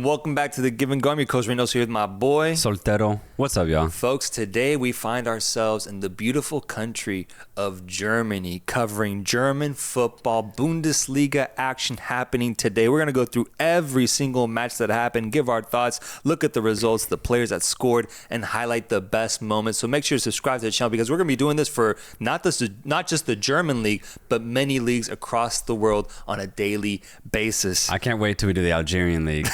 welcome back to the Give and Go. I'm your coach Reynoso here with my boy Soltero. What's up, y'all? Folks, today we find ourselves in the beautiful country of Germany, covering German football, Bundesliga action happening today. We're going to go through every single match that happened, give our thoughts, look at the results, the players that scored, and highlight the best moments. So make sure to subscribe to the channel because we're going to be doing this for not just the German league, but many leagues across the world on a daily basis. I can't wait till we do the Algerian league.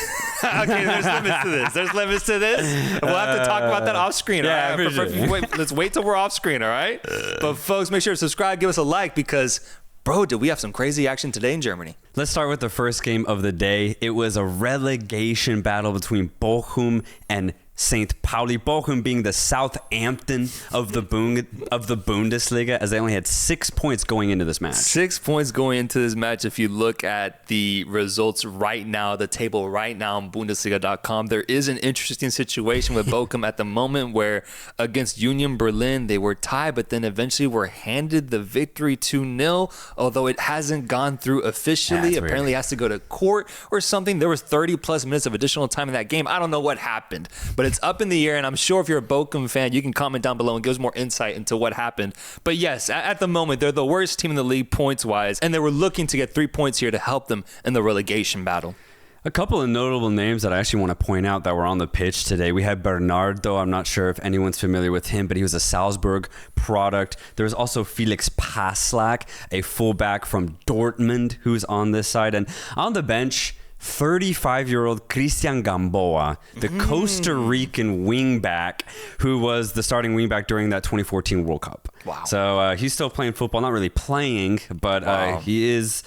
Okay, there's limits to this. We'll have to talk about that off screen. Yeah, all right? for sure. Let's wait till we're off screen, all right? But folks, make sure to subscribe, give us a like because, bro, did we have some crazy action today in Germany? Let's start with the first game of the day. It was a relegation battle between Bochum and St. Pauli. Bochum being the Southampton of the Bundesliga, as they only had 6 points going into this match. 6 points going into this match. If you look at the results right now, the table right now on Bundesliga.com, there is an interesting situation with Bochum at the moment where against Union Berlin, they were tied, but then eventually were handed the victory 2-0, although it hasn't gone through officially. Apparently it has to go to court or something. There was 30 plus minutes of additional time in that game. I don't know what happened, but it's up in the air, and I'm sure if you're a Bochum fan, you can comment down below and give us more insight into what happened. But yes, at the moment, they're the worst team in the league points-wise, and they were looking to get 3 points here to help them in the relegation battle. A couple of notable names that I actually want to point out that were on the pitch today. We had Bernardo. I'm not sure if anyone's familiar with him, but he was a Salzburg product. There was also Felix Passlack, a fullback from Dortmund, who's on this side. And on the bench, 35-year-old Christian Gamboa, the Costa Rican wingback, who was the starting wingback during that 2014 World Cup. Wow. So he's still playing football, not really playing, but he is,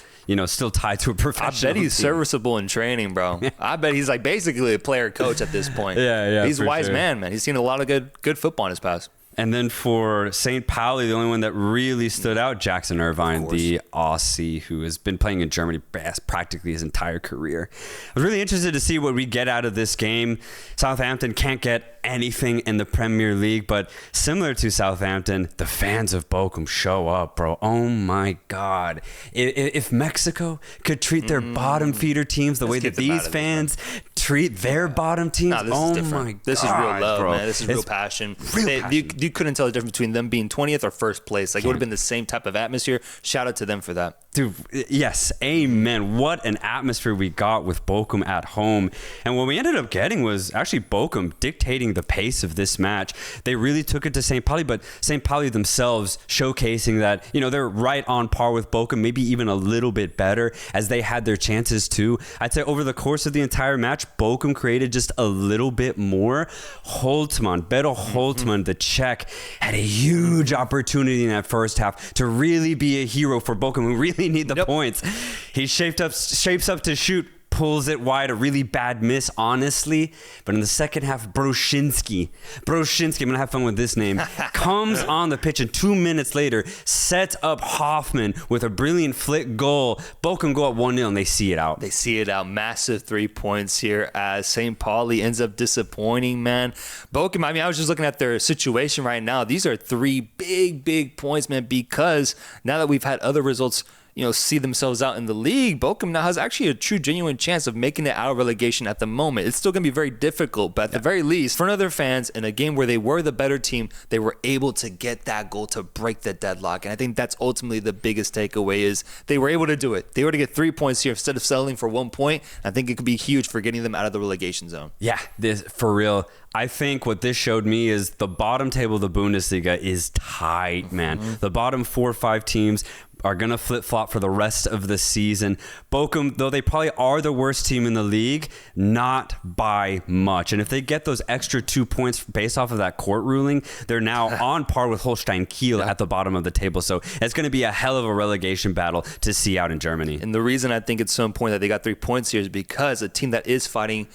still tied to a professional I bet he's team. Serviceable in training, bro. I bet he's like basically a player coach at this point. Yeah. He's a wise man. He's seen a lot of good football in his past. And then for St. Pauli, the only one that really stood out, Jackson Irvine, the Aussie, who has been playing in Germany practically his entire career. I was really interested to see what we get out of this game. Southampton can't get anything in the Premier League, but similar to Southampton, the fans of Bochum show up, bro. Oh my God. If Mexico could treat their bottom feeder teams the way that these fans treat their bottom teams, my God. This is real love, bro. man. This is real passion. Passion. You couldn't tell the difference between them being 20th or first place. Like, it would have been the same type of atmosphere. Shout out to them for that. Dude, yes, amen. What an atmosphere we got with Bochum at home. And what we ended up getting was actually Bochum dictating the pace of this match. They really took it to St. Pauli, but St. Pauli themselves showcasing that, they're right on par with Bochum, maybe even a little bit better as they had their chances too. I'd say over the course of the entire match, Bochum created just a little bit more. Beto Holtmann, the Czech, had a huge opportunity in that first half to really be a hero for Bochum, who really need the points. He shapes up to shoot, pulls it wide, a really bad miss, honestly. But in the second half, Broszinski, I'm going to have fun with this name, comes on the pitch and 2 minutes later sets up Hoffmann with a brilliant flick goal. Bochum go up 1-0 and they see it out. Massive 3 points here as St. Pauli ends up disappointing, man. Bochum, I was just looking at their situation right now. These are 3 big points, man, because now that we've had other results see themselves out in the league, Bochum now has actually a true, genuine chance of making it out of relegation at the moment. It's still going to be very difficult, but at the very least, for other fans, in a game where they were the better team, they were able to get that goal to break the deadlock. And I think that's ultimately the biggest takeaway is they were able to do it. They were to get 3 points here instead of settling for 1 point. I think it could be huge for getting them out of the relegation zone. Yeah, for real. I think what this showed me is the bottom table of the Bundesliga is tight, man. The bottom 4 or 5 teams are going to flip-flop for the rest of the season. Bochum, though they probably are the worst team in the league, not by much. And if they get those extra 2 points based off of that court ruling, they're now on par with Holstein Kiel at the bottom of the table. So it's going to be a hell of a relegation battle to see out in Germany. And the reason I think it's so important that they got 3 points here is because a team that is fighting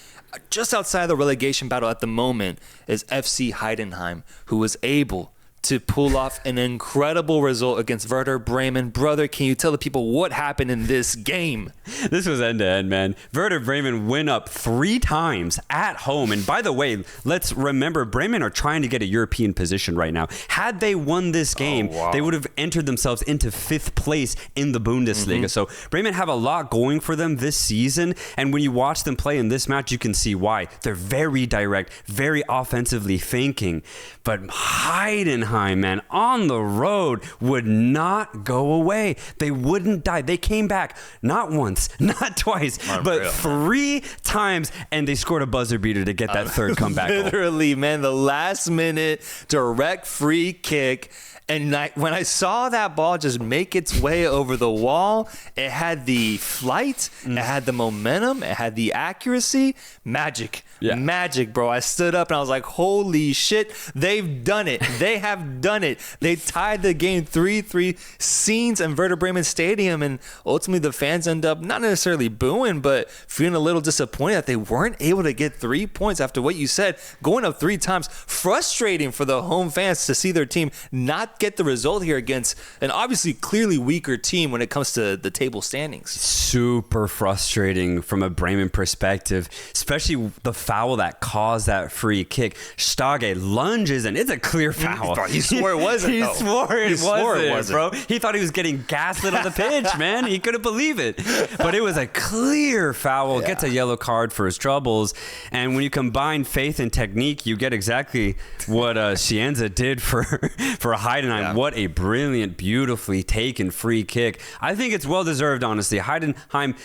just outside of the relegation battle at the moment is FC Heidenheim, who was able to pull off an incredible result against Werder Bremen. Brother, can you tell the people what happened in this game? This was end-to-end, man. Werder Bremen went up 3 times at home. And by the way, let's remember, Bremen are trying to get a European position right now. Had they won this game, they would have entered themselves into 5th place in the Bundesliga. So Bremen have a lot going for them this season. And when you watch them play in this match, you can see why. They're very direct, very offensively thinking. But Heidenheim, man, on the road would not go away. They wouldn't die. They came back not once, not twice, but 3 times, and they scored a buzzer beater to get that third comeback goal. Literally, man, the last minute direct free kick. And when I saw that ball just make its way over the wall, it had the flight, it had the momentum, it had the accuracy. Magic. Yeah. Magic, bro. I stood up and I was like, holy shit, they've done it. They have done it. They tied the game 3-3, scenes in Werder Bremen Stadium, and ultimately the fans end up not necessarily booing, but feeling a little disappointed that they weren't able to get 3 points after what you said, going up 3 times. Frustrating for the home fans to see their team not get the result here against an obviously clearly weaker team when it comes to the table standings. Super frustrating from a Bremen perspective, especially the foul that caused that free kick. Stage lunges and it's a clear foul. He swore it wasn't. He swore it wasn't, bro. He thought he was getting gaslit on the pitch, man. He couldn't believe it. But it was a clear foul. Yeah. Gets a yellow card for his troubles. And when you combine faith and technique, you get exactly what Cienza did for Heidenheim. Yeah. What a brilliant, beautifully taken free kick. I think it's well deserved, honestly. Heidenheim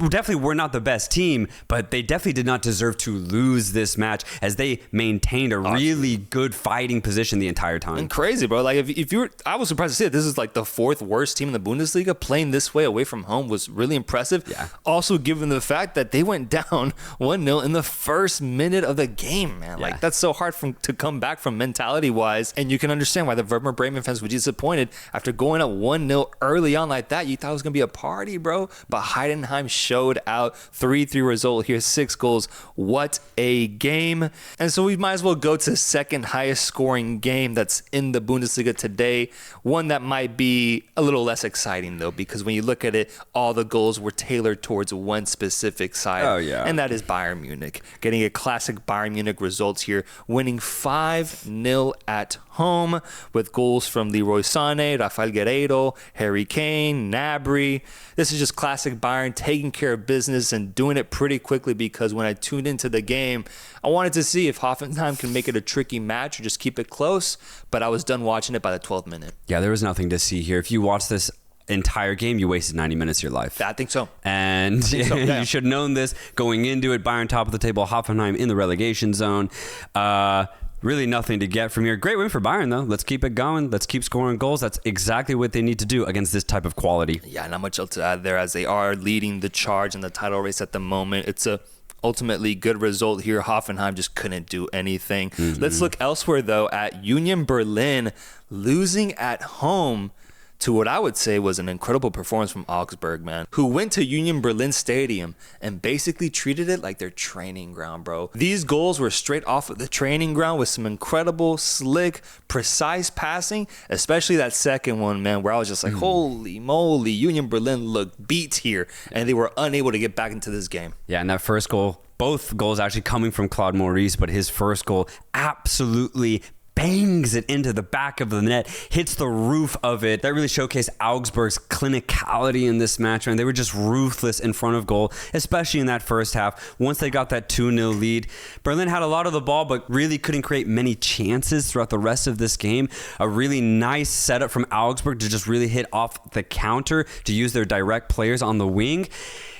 definitely were not the best team, but they definitely did not deserve to lose this match as they maintained a really good fighting position the entire time. And crazy, bro. Like if you were, I was surprised to see it. This is like the 4th worst team in the Bundesliga. Playing this way away from home was really impressive. Yeah. Also, given the fact that they went down 1-0 in the first minute of the game, man. Like that's so hard to come back from mentality wise. And you can understand why the Werder Bremen fans were disappointed after going up 1-0 early on like that. You thought it was gonna be a party, bro. But Heidenheim showed out. 3-3 result here, 6 goals. What a game. And so we might as well go to the second highest scoring game that's in the Bundesliga today. One that might be a little less exciting though, because when you look at it, all the goals were tailored towards one specific side. Oh, yeah. And that is Bayern Munich. Getting a classic Bayern Munich results here, winning 5-0 at home with goals from Leroy Sané, Rafael Guerreiro, Harry Kane, Gnabry. This is just classic Bayern taking care of business and doing it pretty quickly, because when I tuned into the game, I wanted to see if Hoffenheim can make it a tricky match or just keep it close, but I was done watching it by the 12th minute. Yeah, there was nothing to see here. If you watch this entire game, you wasted 90 minutes of your life. I think so. And you should have known this going into it. Bayern top of the table, Hoffenheim in the relegation zone. Really nothing to get from here. Great win for Bayern, though. Let's keep it going. Let's keep scoring goals. That's exactly what they need to do against this type of quality. Yeah, not much else to add there, as they are leading the charge in the title race at the moment. It's a ultimately good result here. Hoffenheim just couldn't do anything. Let's look elsewhere, though, at Union Berlin losing at home to what I would say was an incredible performance from Augsburg, man, who went to Union Berlin Stadium and basically treated it like their training ground, bro. These goals were straight off of the training ground with some incredible, slick, precise passing, especially that second one, man, where I was just like, holy moly, Union Berlin looked beat here, and they were unable to get back into this game. Yeah, and that first goal, both goals actually coming from Claude Maurice, but his first goal absolutely bangs it into the back of the net, hits the roof of it. That really showcased Augsburg's clinicality in this match, and they were just ruthless in front of goal, especially in that first half. Once they got that 2-0 lead, Berlin had a lot of the ball, but really couldn't create many chances throughout the rest of this game. A really nice setup from Augsburg to just really hit off the counter, to use their direct players on the wing.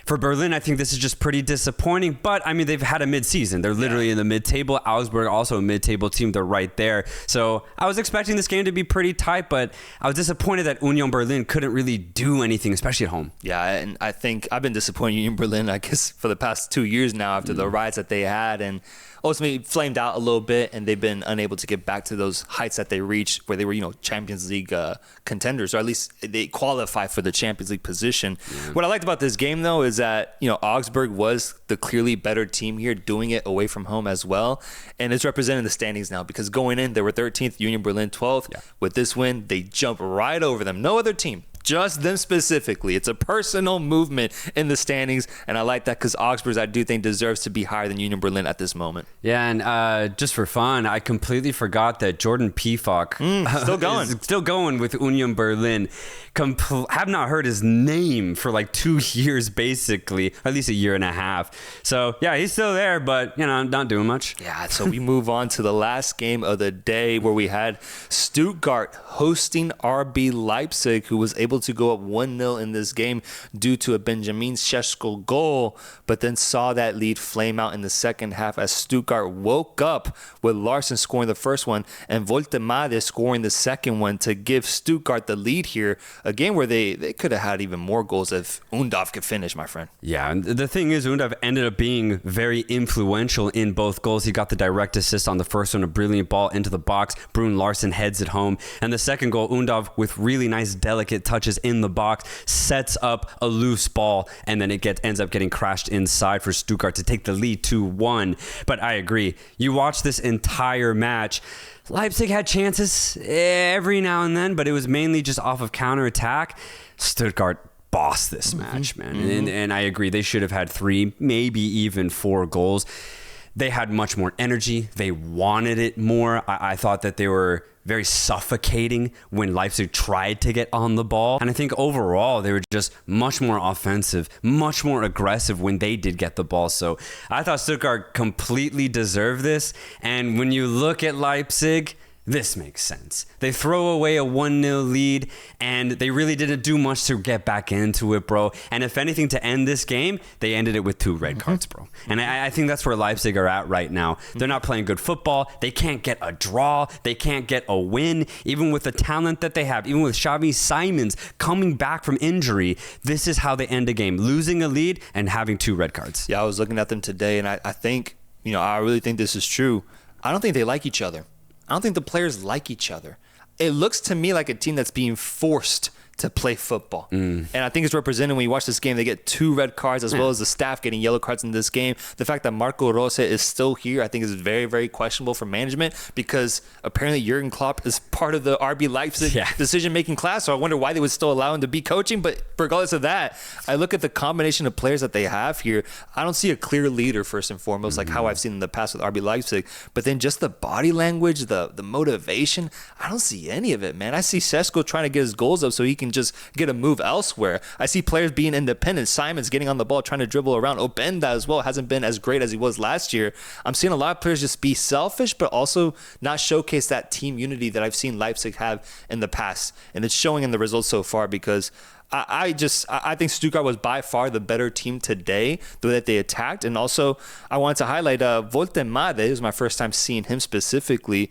For Berlin, I think this is just pretty disappointing, but I mean, they've had a mid-season. They're literally in the mid-table. Augsburg, also a mid-table team. They're right there. So I was expecting this game to be pretty tight, but I was disappointed that Union Berlin couldn't really do anything, especially at home. Yeah, and I think I've been disappointed in Union Berlin, I guess, for the past 2 years now after the riots that they had. And ultimately flamed out a little bit, and they've been unable to get back to those heights that they reached where they were, Champions League contenders, or at least they qualify for the Champions League position. Yeah. What I liked about this game, though, is that, Augsburg was the clearly better team here, doing it away from home as well. And it's representing the standings now, because going in, they were 13th, Union Berlin 12th. Yeah. With this win, they jump right over them. No other team. Just them specifically. It's a personal movement in the standings, and I like that because Augsburg, I do think, deserves to be higher than Union Berlin at this moment. Yeah, and just for fun, I completely forgot that Jordan Pefok is still going with Union Berlin. Have not heard his name for like 2 years, basically, at least a year and a half. So yeah, he's still there, but not doing much. Yeah. So we move on to the last game of the day, where we had Stuttgart hosting RB Leipzig, who was able to go up 1-0 in this game due to a Benjamin Šeško goal, but then saw that lead flame out in the second half as Stuttgart woke up with Larsen scoring the first one and Voltemade scoring the second one to give Stuttgart the lead here. A game where they could have had even more goals if Undav could finish, my friend. Yeah, and the thing is, Undav ended up being very influential in both goals. He got the direct assist on the first one, a brilliant ball into the box. Brun Larsen heads it home. And the second goal, Undav, with really nice, delicate touches in the box, sets up a loose ball, and then it ends up getting crashed inside for Stuttgart to take the lead 2-1. But I agree. You watch this entire match, Leipzig had chances every now and then, but it was mainly just off of counterattack. Stuttgart bossed this match, man. And I agree. They should have had 3, maybe even 4 goals. They had much more energy. They wanted it more. I thought that they were very suffocating when Leipzig tried to get on the ball. And I think overall, they were just much more offensive, much more aggressive when they did get the ball. So I thought Stuttgart completely deserved this. And when you look at Leipzig, this makes sense. They throw away a 1-0 lead, and they really didn't do much to get back into it, bro. And if anything, to end this game, they ended it with 2 red cards, bro. And I think that's where Leipzig are at right now. They're not playing good football. They can't get a draw. They can't get a win. Even with the talent that they have, even with Xavi Simons coming back from injury, this is how they end a game, losing a lead and having 2 red cards. Yeah, I was looking at them today, and I think, I really think this is true. I don't think they like each other. I don't think the players like each other. It looks to me like a team that's being forced to play football. And I think it's represented when you watch this game. They get 2 red cards as well as the staff getting yellow cards in this game. The fact that Marco Rose is still here, I think, is very, very questionable for management, because apparently Jurgen Klopp is part of the RB Leipzig decision-making class. So I wonder why they would still allow him to be coaching. But regardless of that, I look at the combination of players that they have here. I don't see a clear leader, first and foremost, like how I've seen in the past with RB Leipzig. But then just the body language, the motivation, I don't see any of it, man. I see Šeško trying to get his goals up so he can just get a move elsewhere. I see players being independent. Simon's getting on the ball, trying to dribble around. Openda as well hasn't been as great as he was last year. I'm seeing a lot of players just be selfish, but also not showcase that team unity that I've seen Leipzig have in the past. And it's showing in the results so far, because I think Stuttgart was by far the better team today, the way that they attacked. And also, I wanted to highlight Voltemade. It was my first time seeing him specifically.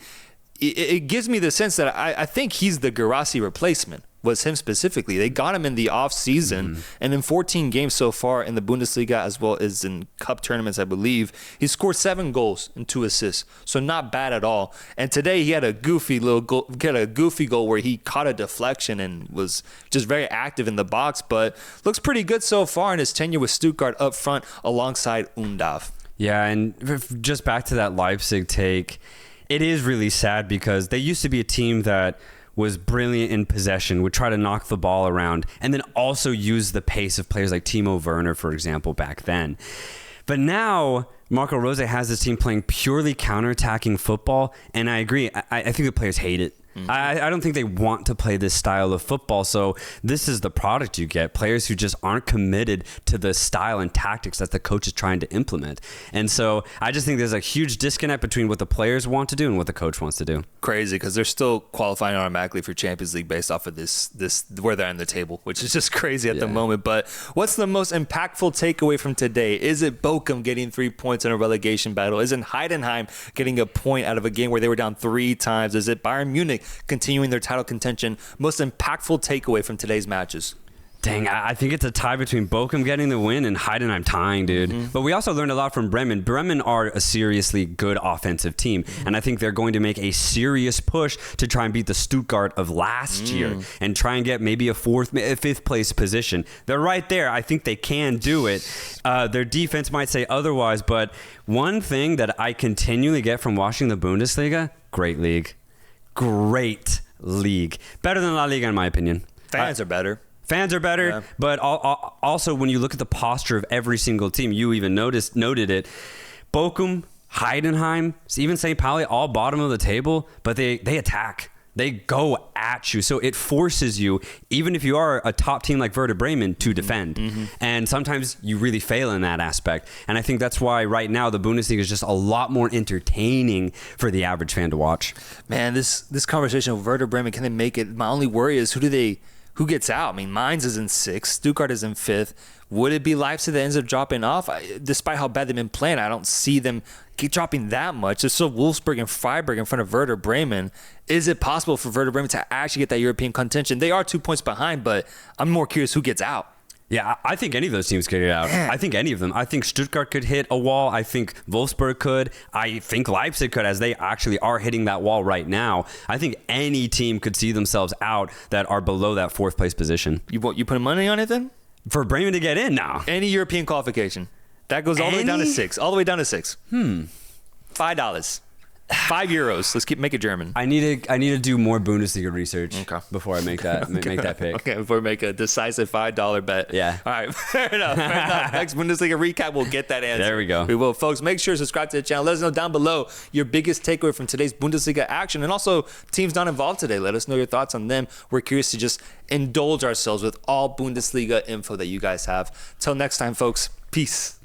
It gives me the sense that I think he's the Guirassy replacement. Was him specifically. They got him in the off season, and in 14 games so far in the Bundesliga, as well as in cup tournaments, I believe, he scored 7 goals and 2 assists. So not bad at all. And today he had a goofy goal where he caught a deflection and was just very active in the box, but looks pretty good so far in his tenure with Stuttgart up front alongside Undav. Yeah, and just back to that Leipzig take, it is really sad because they used to be a team that was brilliant in possession, would try to knock the ball around, and then also use the pace of players like Timo Werner, for example, back then. But now, Marco Rose has this team playing purely counterattacking football, and I agree. I think the players hate it. I don't think they want to play this style of football. So this is the product you get. Players who just aren't committed to the style and tactics that the coach is trying to implement. And so I just think there's a huge disconnect between what the players want to do and what the coach wants to do. Crazy, because they're still qualifying automatically for Champions League based off of this where they're on the table, which is just crazy at the moment. But what's the most impactful takeaway from today? Is it Bochum getting 3 points in a relegation battle? Is it Heidenheim getting a point out of a game where they were down 3 times? Is it Bayern Munich continuing their title contention? Most impactful takeaway from today's matches? Dang, I think it's a tie between Bochum getting the win and Heidenheim tying, dude. But we also learned a lot from Bremen. Bremen are a seriously good offensive team, and I think they're going to make a serious push to try and beat the Stuttgart of last year and try and get maybe a fifth place position. They're right there. I think they can do it. Their defense might say otherwise, but one thing that I continually get from watching the Bundesliga, great league. Great league. Better than La Liga, in my opinion. Fans are better. Fans are better, but also when you look at the posture of every single team, you even noted it. Bochum, Heidenheim, even St. Pauli, all bottom of the table, but they attack. They go at you. So it forces you, even if you are a top team like Werder Bremen, to defend. And sometimes you really fail in that aspect. And I think that's why right now the Bundesliga is just a lot more entertaining for the average fan to watch. Man, this conversation of Werder Bremen, can they make it? My only worry is who gets out? I mean, Mainz is in 6th. Stuttgart is in 5th. Would it be Leipzig that ends up dropping off? Despite how bad they've been playing, I don't see them keep dropping that much. There's still Wolfsburg and Freiburg in front of Werder Bremen. Is it possible for Werder Bremen to actually get that European contention? They are 2 points behind, but I'm more curious who gets out. Yeah, I think any of those teams could get out. I think any of them. I think Stuttgart could hit a wall. I think Wolfsburg could. I think Leipzig could, as they actually are hitting that wall right now. I think any team could see themselves out that are below that 4th place position. You putting money on it then? For Bremen to get in now. Any European qualification. That goes all the way down to 6. All the way down to 6. $5. €5. Let's make it German. I need to do more Bundesliga research before I make that pick. Okay, before we make a decisive $5 bet. Yeah. All right. Fair enough. Next Bundesliga recap, we'll get that answer. There we go. We will, folks. Make sure to subscribe to the channel. Let us know down below your biggest takeaway from today's Bundesliga action, and also teams not involved today. Let us know your thoughts on them. We're curious to just indulge ourselves with all Bundesliga info that you guys have. Till next time, folks. Peace.